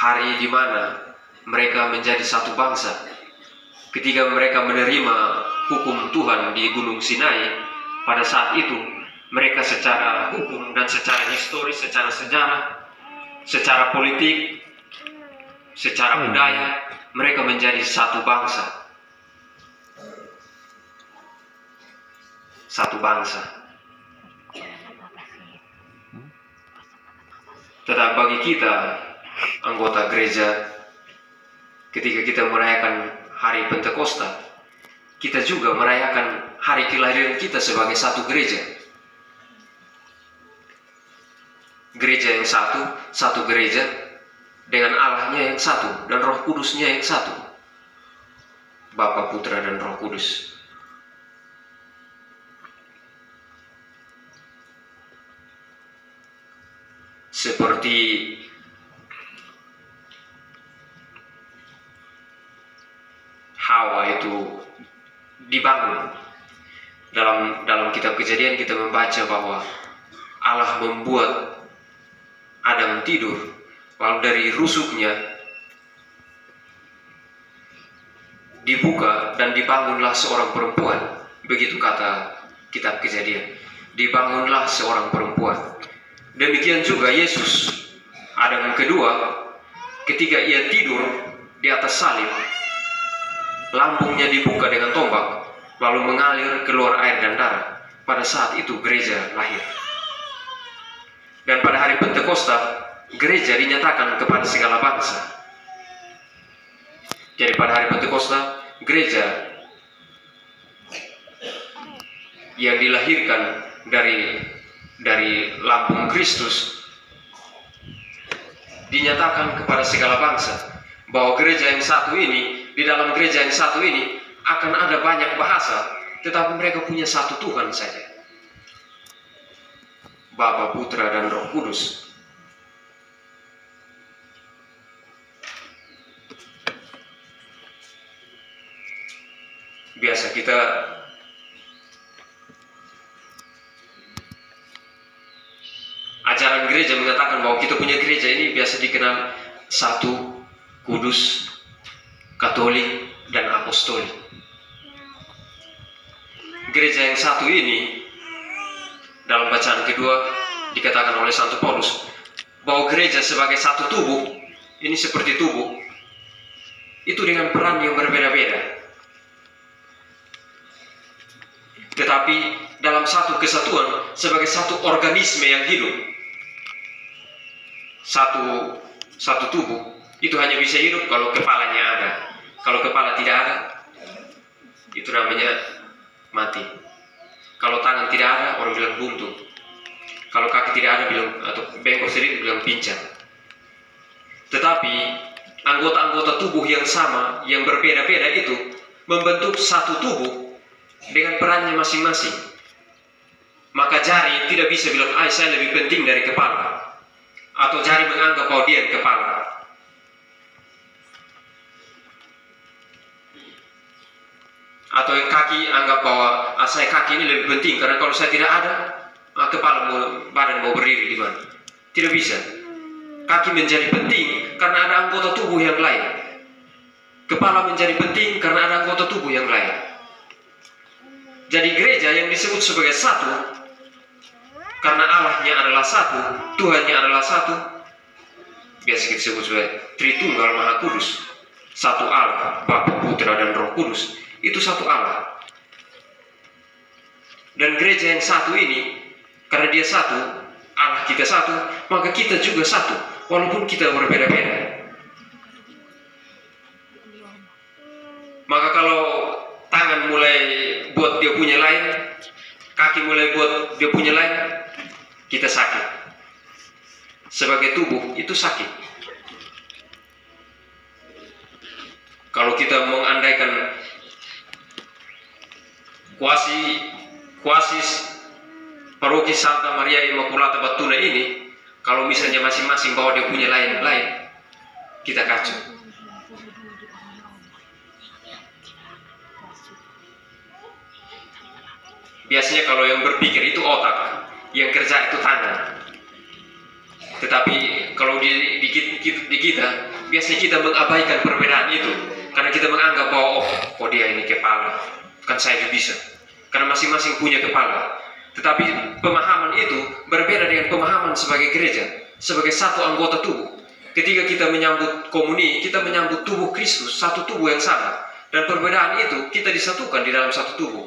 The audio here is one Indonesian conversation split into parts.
hari di mana mereka menjadi satu bangsa. Ketika mereka menerima hukum Tuhan di Gunung Sinai, pada saat itu mereka secara hukum dan secara historis, secara sejarah, secara politik, secara budaya, mereka menjadi satu bangsa. Satu bangsa. Tetapi bagi kita, anggota gereja, ketika kita merayakan hari Pentakosta, kita juga merayakan hari kelahiran kita sebagai satu gereja. Gereja yang satu, satu gereja, dengan Allahnya yang satu, dan Roh Kudusnya yang satu. Bapa, Putra, dan Roh Kudus. Seperti Hawa itu dibangun. Dalam kitab Kejadian kita membaca bahwa Allah membuat Adam tidur, lalu dari rusuknya dibuka dan dibangunlah seorang perempuan. Begitu kata kitab Kejadian, dibangunlah seorang perempuan. Demikian juga Yesus, Adam kedua, ketika ia tidur di atas salib, lambungnya dibuka dengan tombak, lalu mengalir keluar air dan darah. Pada saat itu gereja lahir. Dan pada hari Pentakosta, gereja dinyatakan kepada segala bangsa. Jadi pada hari Pentakosta, gereja yang dilahirkan dari lambung Kristus dinyatakan kepada segala bangsa bahwa gereja yang satu ini, di dalam gereja yang satu ini akan ada banyak bahasa, tetapi mereka punya satu Tuhan saja, Bapa, Putra, dan Roh Kudus. Biasa kita ajaran gereja mengatakan bahwa kita punya gereja ini biasa dikenal satu, kudus, katolik, dan apostolik. Gereja yang satu ini dalam bacaan kedua dikatakan oleh Santo Paulus bahwa gereja sebagai satu tubuh ini seperti tubuh itu dengan peran yang berbeda-beda, tetapi dalam satu kesatuan sebagai satu organisme yang hidup. Satu tubuh itu hanya bisa hidup kalau kepalanya ada. Kalau kepala tidak ada, itu namanya mati. Kalau tangan tidak ada, orang bilang buntu. Kalau kaki tidak ada, bilang, atau bengkok sedikit, bilang pincang. Tetapi anggota-anggota tubuh yang sama, yang berbeda-beda itu membentuk satu tubuh dengan perannya masing-masing. Maka jari tidak bisa bilang, saya lebih penting dari kepala. Atau jari menganggap bahwa dia yang kepala. Atau yang kaki anggap bahwa saya kaki ini lebih penting, karena kalau saya tidak ada, badan mau berdiri di mana? Tidak bisa. Kaki menjadi penting karena ada anggota tubuh yang lain. Kepala menjadi penting karena ada anggota tubuh yang lain. Jadi gereja yang disebut sebagai satu karena Allahnya adalah satu, Tuhannya adalah satu. Biasa kita sebut sebagai Tritunggal Maha Kudus. Satu Allah, Bapa, Putra, dan Roh Kudus. Itu satu Allah. Dan gereja yang satu ini, karena dia satu, Allah kita satu, maka kita juga satu, walaupun kita berbeda-beda. Maka kalau tangan mulai buat dia punya lain, kaki mulai buat dia punya lain, kita sakit. Sebagai tubuh itu sakit. Kalau kita mengandaikan kuasis paroki Santa Maria Immaculata Batuna ini, kalau misalnya masing-masing bawa dia punya lain-lain, kita kacau. Biasanya kalau yang berpikir itu otak, yang kerja itu tangan. Tetapi kalau di kita biasanya kita mengabaikan perbedaan itu karena kita menganggap bahwa oh dia ini kepala, kan saya juga bisa, karena masing-masing punya kepala. Tetapi pemahaman itu berbeda dengan pemahaman sebagai gereja, sebagai satu anggota tubuh. Ketika kita menyambut komuni, kita menyambut tubuh Kristus, satu tubuh yang sama, dan perbedaan itu kita disatukan di dalam satu tubuh.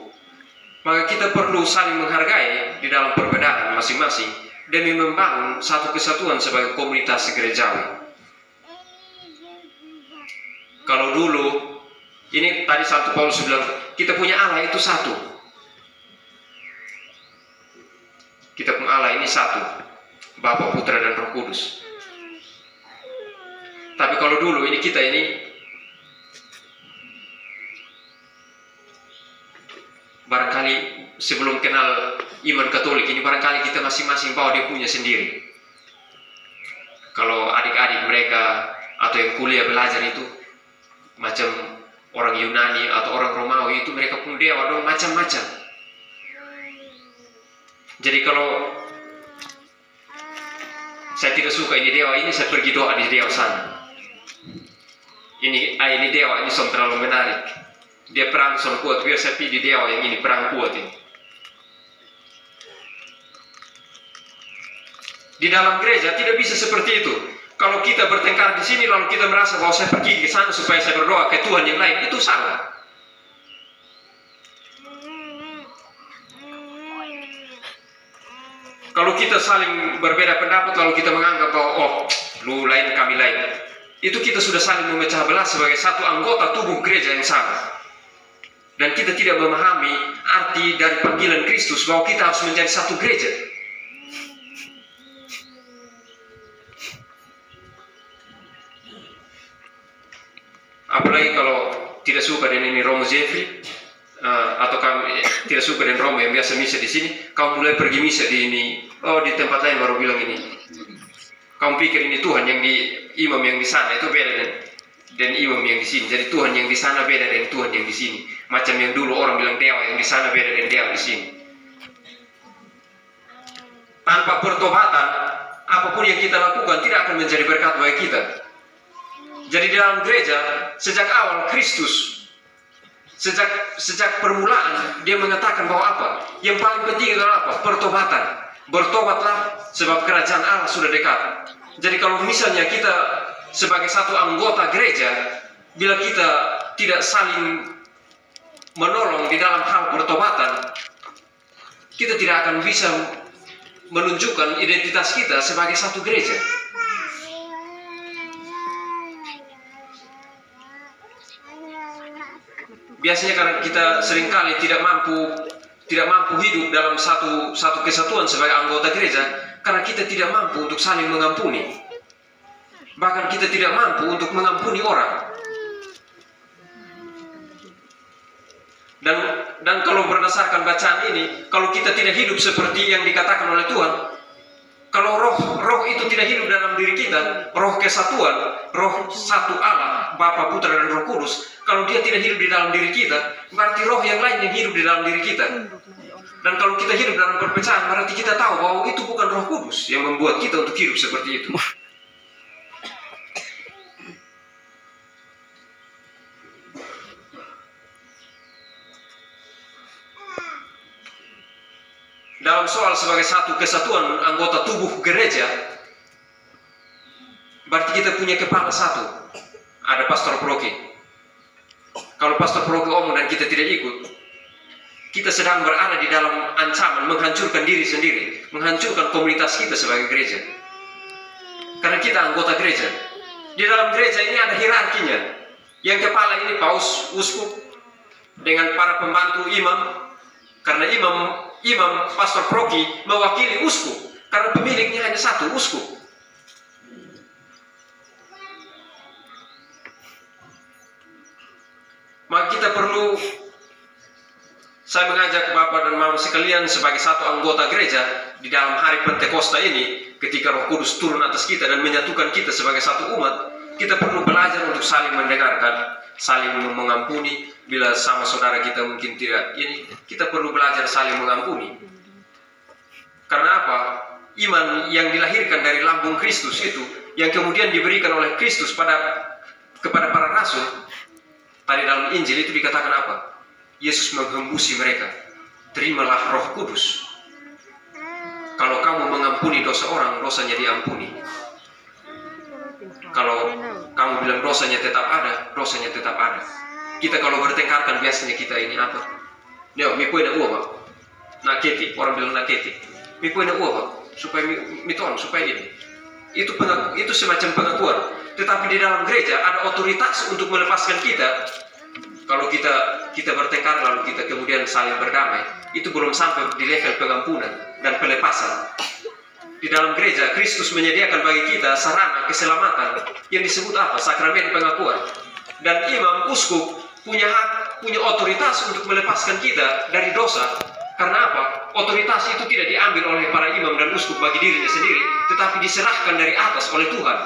Maka kita perlu saling menghargai di dalam perbedaan masing-masing demi membangun satu kesatuan sebagai komunitas gerejawi. Kalau dulu, ini tadi Santo Paulus bilang, kita punya Allah itu satu. Kita punya Allah ini satu, Bapa, Putra, dan Roh Kudus. Tapi kalau dulu ini kita ini barangkali sebelum kenal iman Katolik ini, barangkali kita masing-masing bawa dia punya sendiri. Kalau adik-adik mereka atau yang kuliah belajar itu macam orang Yunani atau orang Romawi, itu mereka pun dewa dong macam-macam. Jadi kalau saya tidak suka ini dewa ini, saya pergi doa di dewa sana. Ini dewa ini terlalu menarik. Dia perang kuat, biar saya pilih dewa yang ini perang kuat ini. Di dalam gereja tidak bisa seperti itu. Kalau kita bertengkar di sini lalu kita merasa bahwa saya pergi ke sana supaya saya berdoa ke Tuhan yang lain, itu salah. Kalau kita saling berbeda pendapat lalu kita menganggap bahwa oh, lu lain kami lain, itu kita sudah saling memecah belah sebagai satu anggota tubuh gereja yang sama. Dan kita tidak memahami arti dari panggilan Kristus bahwa kita harus menjadi satu gereja. Apalagi kalau tidak suka dengan ini Romo Jeffrey, atau kamu tidak suka dengan Romo yang biasa misa di sini, kamu mulai pergi misa di ini, di tempat lain baru bilang ini. Kamu pikir ini Tuhan yang di imam yang di sana itu beda dan imam yang di sini. Jadi Tuhan yang di sana beda dengan Tuhan yang di sini. Macam yang dulu orang bilang dewa yang di sana beda dengan dewa di sini. Tanpa pertobatan, apapun yang kita lakukan tidak akan menjadi berkat bagi kita. Jadi dalam gereja sejak awal Kristus, sejak permulaan dia mengatakan bahwa apa? Yang paling penting adalah apa? Pertobatan. Bertobatlah sebab kerajaan Allah sudah dekat. Jadi kalau misalnya kita sebagai satu anggota gereja, bila kita tidak saling menolong di dalam hal pertobatan, kita tidak akan bisa menunjukkan identitas kita sebagai satu gereja. Biasanya karena kita seringkali tidak mampu hidup dalam satu kesatuan sebagai anggota gereja, karena kita tidak mampu untuk saling mengampuni. Bahkan kita tidak mampu untuk mengampuni orang. Dan kalau berdasarkan bacaan ini, kalau kita tidak hidup seperti yang dikatakan oleh Tuhan, kalau roh itu tidak hidup dalam diri kita, roh kesatuan, roh satu Allah, Bapa, Putra, dan Roh Kudus, kalau dia tidak hidup di dalam diri kita, berarti roh yang lain yang hidup di dalam diri kita. Dan kalau kita hidup dalam perpecahan, berarti kita tahu bahwa itu bukan Roh Kudus yang membuat kita untuk hidup seperti itu. Dalam soal sebagai satu kesatuan anggota tubuh gereja, berarti kita punya kepala satu. Ada pastor Proki. Kalau pastor Proki omong dan kita tidak ikut, kita sedang berada di dalam ancaman menghancurkan diri sendiri, menghancurkan komunitas kita sebagai gereja. Karena kita anggota gereja. Di dalam gereja ini ada hierarkinya. Yang kepala ini paus, uskup, dengan para pembantu imam. Karena imam pastor Proki mewakili uskup, karena pemiliknya hanya satu, uskup. Maka kita perlu, saya mengajak Bapak dan Mama sekalian sebagai satu anggota gereja di dalam hari Pentakosta ini, ketika Roh Kudus turun atas kita dan menyatukan kita sebagai satu umat, kita perlu belajar untuk saling mendengarkan, saling mengampuni. Bila sama saudara kita mungkin tidak ini, kita perlu belajar saling mengampuni. Karena apa? iman yang dilahirkan dari lambung Kristus itu, yang kemudian diberikan oleh Kristus kepada para rasul. Tadi dalam Injil itu dikatakan apa? Yesus menghembusi mereka. Terimalah Roh Kudus. Kalau kamu mengampuni dosa orang, dosanya diampuni. Kalau kamu bilang dosanya tetap ada, dosanya tetap ada. Kita kalau bertengkar kan biasanya kita ini apa? Neo, mi puede uang, naketi, orang bilang naketi. Mi puede uang, supaya miton, supaya ini. Itu semacam pengakuan. Tetapi di dalam gereja ada otoritas untuk melepaskan kita. Kalau kita bertengkar lalu kita kemudian saling berdamai, itu belum sampai di level pengampunan dan pelepasan. Di dalam gereja Kristus menyediakan bagi kita sarana keselamatan yang disebut apa? Sakramen pengakuan. Dan imam uskup punya hak, punya otoritas untuk melepaskan kita dari dosa. Karena apa? Otoritas itu tidak diambil oleh para imam dan uskup bagi dirinya sendiri, tetapi diserahkan dari atas oleh Tuhan.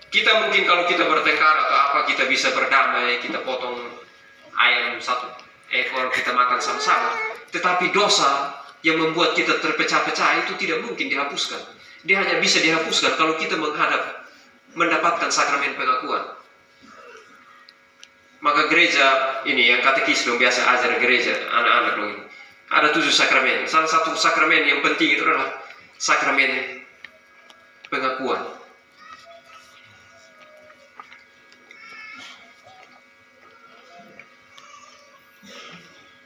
Kita mungkin kalau kita bertengkar atau apa, kita bisa berdamai, kita potong ayam satu ekor, kita makan sama-sama. Tetapi dosa yang membuat kita terpecah-pecah itu tidak mungkin dihapuskan. Dia hanya bisa dihapuskan kalau kita mendapatkan sakramen pengakuan. Maka gereja ini yang katekis dong biasa ajar gereja anak-anak dong ini. Ada 7 sakramen. Salah satu sakramen yang penting itu adalah sakramen pengakuan.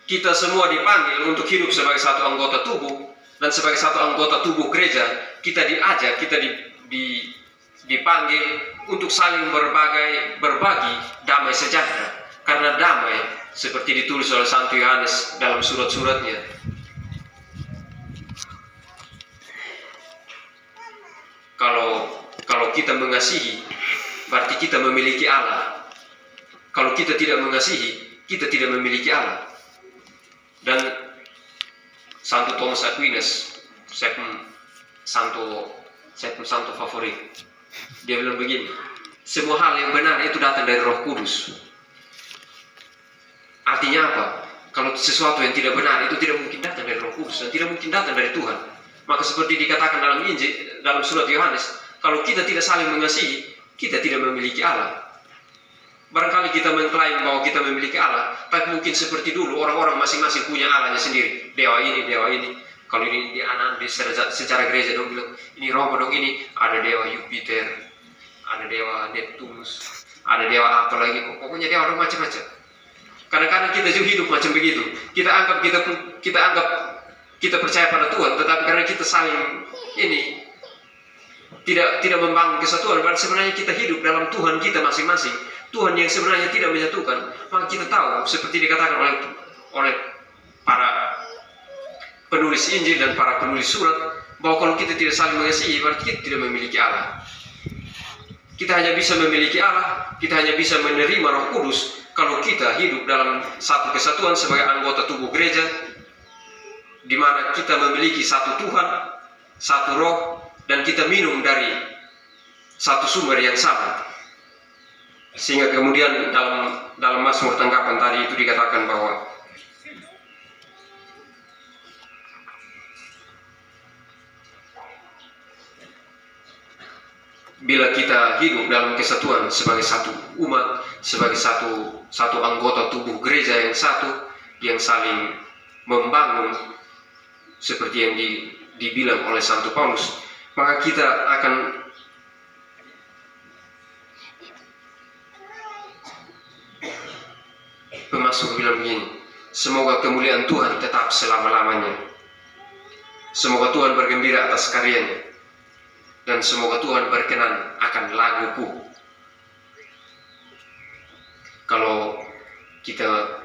Kita semua dipanggil untuk hidup sebagai satu anggota tubuh, dan sebagai satu anggota tubuh gereja kita diajak, kita dipanggil untuk saling berbagi damai sejahtera. Karena damai seperti ditulis oleh Santo Yohanes dalam surat-suratnya, kalau kita mengasihi berarti kita memiliki Allah. Kalau kita tidak mengasihi, kita tidak memiliki Allah. Dan Santo Thomas Aquinas, saya pun santo favorit, dia bilang begini, semua hal yang benar itu datang dari Roh Kudus. Artinya apa? Kalau sesuatu yang tidak benar itu tidak mungkin datang dari Roh Kudus dan tidak mungkin datang dari Tuhan. Maka seperti dikatakan dalam Injil, dalam surat Yohanes, kalau kita tidak saling mengasihi, kita tidak memiliki Allah. Barangkali kita mengklaim bahwa kita memiliki Allah, tapi mungkin seperti dulu orang-orang masing-masing punya Allahnya sendiri. Dewa ini. Kalau ini di anak secara gereja dong bilang ini Roma dong, ini ada dewa Jupiter, ada dewa Neptunus, ada dewa apa lagi, pokoknya dewa dong macam-macam. Kadang-kadang kita juga hidup macam begitu. Kita anggap kita percaya pada Tuhan, tetapi karena kita saling ini tidak membangun kesatuan, berarti sebenarnya kita hidup dalam Tuhan kita masing-masing. Tuhan yang sebenarnya tidak menyatukan. Maka kita tahu seperti dikatakan oleh para penulis Injil dan para penulis surat, bahwa kalau kita tidak saling mengasihi berarti kita tidak memiliki Allah. Kita hanya bisa memiliki Allah, kita hanya bisa menerima Roh Kudus kalau kita hidup dalam satu kesatuan sebagai anggota tubuh gereja, di mana kita memiliki satu Tuhan, satu Roh, dan kita minum dari satu sumber yang sama. Sehingga kemudian dalam Mazmur tanggapan tadi itu dikatakan bahwa bila kita hidup dalam kesatuan sebagai satu umat, sebagai satu anggota tubuh gereja yang satu, yang saling membangun seperti yang dibilang oleh Santo Paulus, maka kita akan Pemasmur bilang begini, semoga kemuliaan Tuhan tetap selama-lamanya. Semoga Tuhan bergembira atas karyanya, dan semoga Tuhan berkenan akan laguku. Kalau kita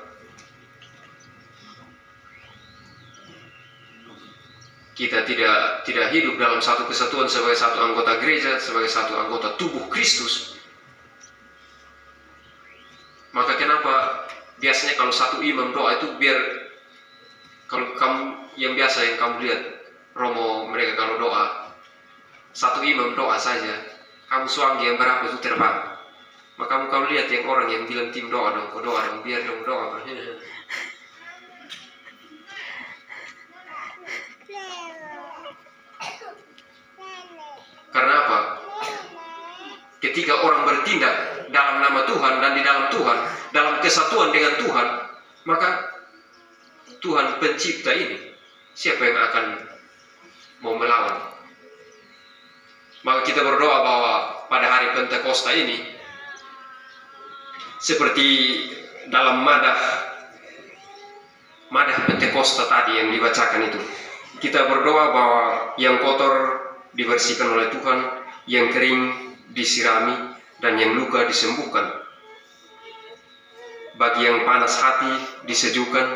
tidak hidup dalam satu kesatuan sebagai satu anggota gereja, sebagai satu anggota tubuh Kristus, maka kenapa biasanya kalau satu imam doa itu biar, kalau kamu yang biasa yang kamu lihat Romo mereka kalau doa satu imam doa saja, kamu suami yang berapa itu terbang. Maka kamu lihat yang orang yang bilang tim doa dong, kau doa dong, biar dong doa. ketika orang bertindak dalam nama Tuhan dan di dalam Tuhan, dalam kesatuan dengan Tuhan, maka Tuhan pencipta ini, siapa yang akan mau melawan? Maka kita berdoa bahwa pada hari Pentakosta ini, seperti dalam madah Pentakosta tadi yang dibacakan itu, kita berdoa bahwa yang kotor dibersihkan oleh Tuhan, yang kering disirami, dan yang luka disembuhkan. Bagi yang panas hati disejukkan,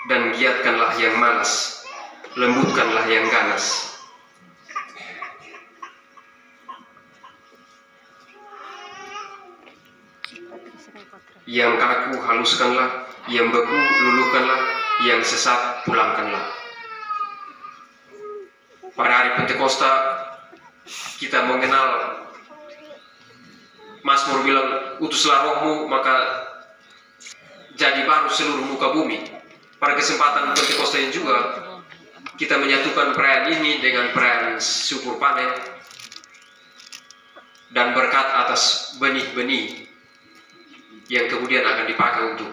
dan giatkanlah yang malas, lembutkanlah yang ganas. Yang kaku haluskanlah, yang beku luluhkanlah, yang sesat pulangkanlah. Pada hari Pentakosta kita mengenal, Mazmur bilang, utuslah rohmu maka jadi baru seluruh muka bumi. Pada kesempatan Pentakosta ini juga kita menyatukan perayaan ini dengan perayaan syukur panen dan berkat atas benih-benih yang kemudian akan dipakai untuk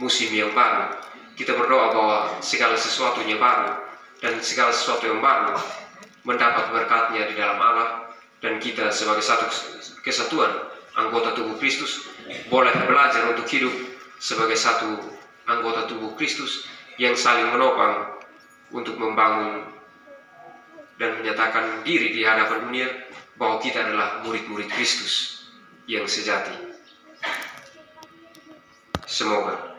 musim yang baru. Kita berdoa bahwa segala sesuatunya baru dan segala sesuatu yang baru mendapat berkatnya di dalam Allah, dan kita sebagai satu kesatuan anggota tubuh Kristus boleh belajar untuk hidup sebagai satu anggota tubuh Kristus yang saling menopang untuk membangun dan menyatakan diri di hadapan dunia bahwa kita adalah murid-murid Kristus yang sejati. Semoga